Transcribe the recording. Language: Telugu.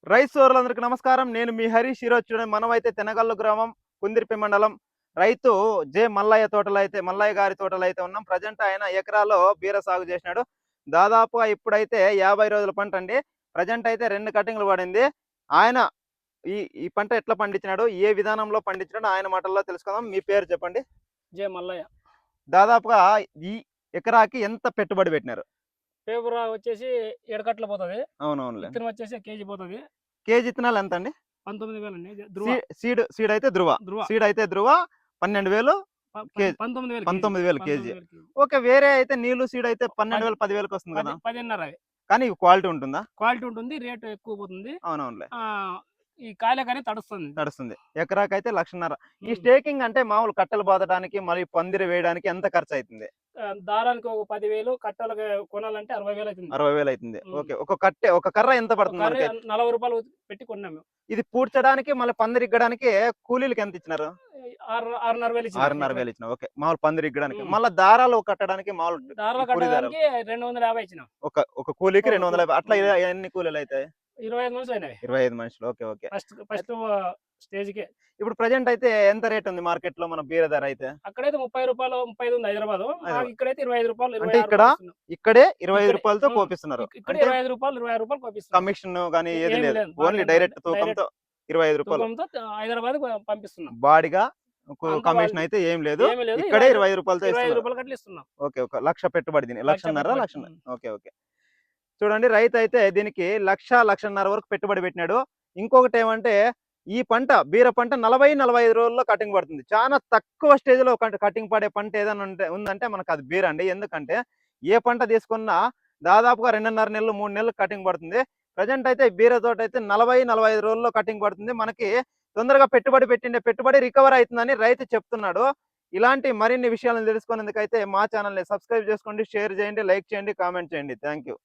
రైస్ సోదరులందరికీ నమస్కారం. నేను మీ హరీష్. ఈరోజు చూడండి మనమైతే తెనగల్లు గ్రామం, కుందిర్పి మండలం రైతు మల్లయ్య తోటలో అయితే మల్లయ్య గారి తోటలో అయితే ఉన్నాం. ప్రజెంట్ ఆయన ఎకరాలో బీర సాగు చేసినాడు. దాదాపుగా ఇప్పుడైతే 50 రోజుల పంట అండి. ప్రజెంట్ అయితే 2 కటింగ్‌లు పడింది. ఆయన ఈ ఈ పంట ఎట్లా పండించినాడు, ఏ విధానంలో పండించినాడో ఆయన మాటల్లో తెలుసుకుందాం. మీ పేరు చెప్పండి? మల్లయ్య. దాదాపుగా ఈ ఎకరాకి ఎంత పెట్టుబడి పెట్టినారు? పేపర్ వచ్చేసి 7 కట్టలు పోతది. అవునవునులే. విత్తనం వచ్చేసి కేజీ పోతది. కేజీ ఇత్తనాలు ఎంత అండి? 19,000 అండి. ధృవ. సీడ్ అయితే ధృవ. ధృవ. సీడ్ అయితే ధృవ 12,000 కేజీ. 19,000 19,000 కేజీ. 19,000 కేజీ. ఓకే. వేరే అయితే నీళ్లు సీడ్ అయితే 12,000 10,000కి వస్తుంది కదా? 10.5 అవి. కానీ ఇవి క్వాలిటీ ఉంటుందా? క్వాలిటీ ఉంటుంది. రేట్ ఎక్కువ పోతుంది. అవునవునులే. ఈ కాయలకనే తడుస్తుంది. నడుస్తుంది. ఎకరాకైతే 1,50,000. ఈ స్టేకింగ్ అంటే మామూలు కట్టెలు బాదడానికి మరి పందిరి వేయడానికి ఎంత ఖర్చు అవుతుంది? దారానికి ఒక 10,000, కట్టెలకు కొనాలంటే 60,000 అవుతుంది. 60,000 అవుతుంది. ఓకే. ఒక కర్ర ఎంత పడుతుంది మనకి? 40 రూపాయలు పెట్టి కొన్నాము. ఇది పూడ్చడానికి మళ్ళీ పందిరి ఇగ్గడానికి కూలీలకి ఎంత ఇచ్చినారు? 6,500 ఇచ్చినాం. 6,500 ఇచ్చినారు. ఓకే. మామూలు పందిరి ఇగ్గడానికి. మళ్ళీ దారాలు కట్టడానికి మామూలు దారాలు కూలీ దారాలు కట్టడానికి 250 ఇచ్చినాం. ఒక కూలీకి 250. అట్లా ఎన్ని కూలీలు అవుతాయి? 25 మనుషులు అయినాయి. 25 మనుషులు. ఓకే. ఓకే. ఫస్ట్ స్టేజ్‌కే. ఇప్పుడు ప్రెజెంట్ అయితే ఎంత రేట్ ఉంది మార్కెట్ లో మన బీర ధర అయితే? అక్కడైతే 30 రూపాయలు, 35 ఉంది హైదరాబాద్. ఇక్కడైతే 25 రూపాయలు, అంటే 26 ఇక్కడే 25 రూపాయలతో కోపిస్తున్నారు. ఇక్కడ 25 రూపాయలు, 20 రూపాయలు కోపిస్తున్నారు. కమిషన్ గానీ ఏది ఏమీ లేదు. లేదు. ఓన్లీ డైరెక్ట్ తూకంతో 25 రూపాయలు. తూకంతో హైదరాబాద్ పంపిస్తున్నాం. బాడిగా అంతా కమిషన్ అయితే ఏం లేదు. ఏమీ లేదు. ఇక్కడే 25 రూపాయలతో 25 ఇస్తున్నారు. రూపాయలు కట్ల ఇస్తున్నాం. ఓకే. ఒక 1,00,000 పెట్టుబడి దీనికి. 1,50,000 పెట్టుబడి. 1,00,000. ఓకే. ఓకే. చూడండి రైతు అయితే దీనికి 1,00,000 1,50,000 వరకు పెట్టుబడి పెట్టినాడు. ఇంకొకటి ఏమంటే ఈ పంట బీర పంట 40-45 రోజుల్లో కటింగ్ పడుతుంది. చాలా తక్కువ స్టేజ్ లో కటింగ్ పడే పంట ఏదైనా ఉందంటే మనకు అది బీర అండి. ఎందుకంటే ఏ పంట తీసుకున్నా దాదాపుగా 2.5 నెలలు 3 నెలలు కటింగ్ పడుతుంది. ప్రజెంట్ అయితే బీర తోట అయితే 40-45 రోజుల్లో కటింగ్ పడుతుంది. మనకి తొందరగా పెట్టుబడి రికవర్ అవుతుందని రైతు చెప్తున్నాడు. ఇలాంటి మరిన్ని విషయాలను తెలుసుకునేందుకైతే మా ఛానల్ని సబ్స్క్రైబ్ చేసుకోండి, షేర్ చేయండి, లైక్ చేయండి, కామెంట్ చేయండి. Thank you.